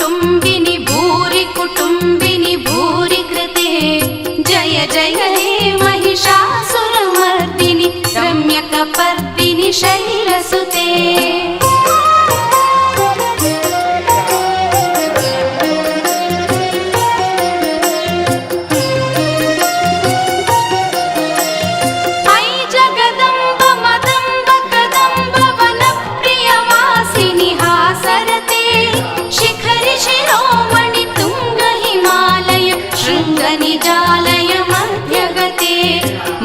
कुटुम्बिनि भूरि कुटुम्बिनि भूरि कृते जय जय हे महिषासुरमर्दिनि रम्यकपर्दिनि शैलसुते निजालय मध्यगते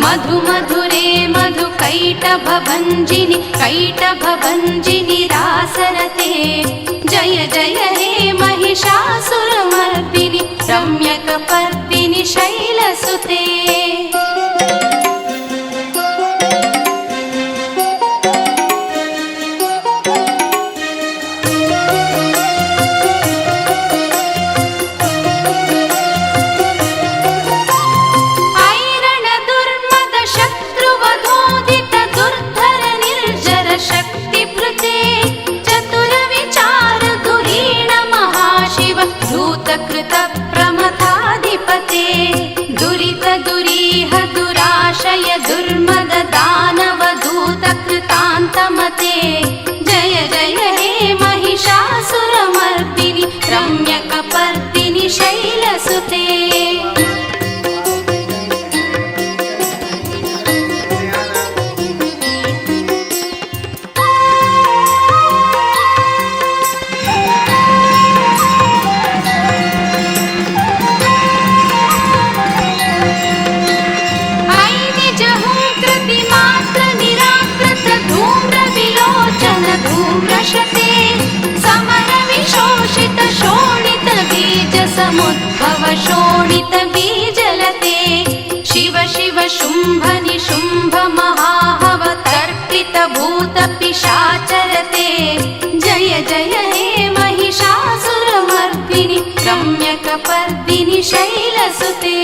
मधुमधुरे मधुकैटभभञ्जिनि कैटभभञ्जिनि रासरते जय जय हे महिषासुरमर्दिनि रम्यकपर्दिनि शैलसुते प्रमथाधिपते दुरित दुरीह दुराशय दुर्मद दानव दूत कृतान्तमते जय जय हे महिषासुरमर्दिनि रम्यकपर्दिनि शैलसुते समरविशोषित शोणित बीज समुद्भव शोणित बीजलते शिव शिव शुम्भ निशुम्भ महाहव तर्पित भूत पिशाचरते जय जय हे महिषासुरमर्दिनि रम्यकपर्दिनि शैलसुते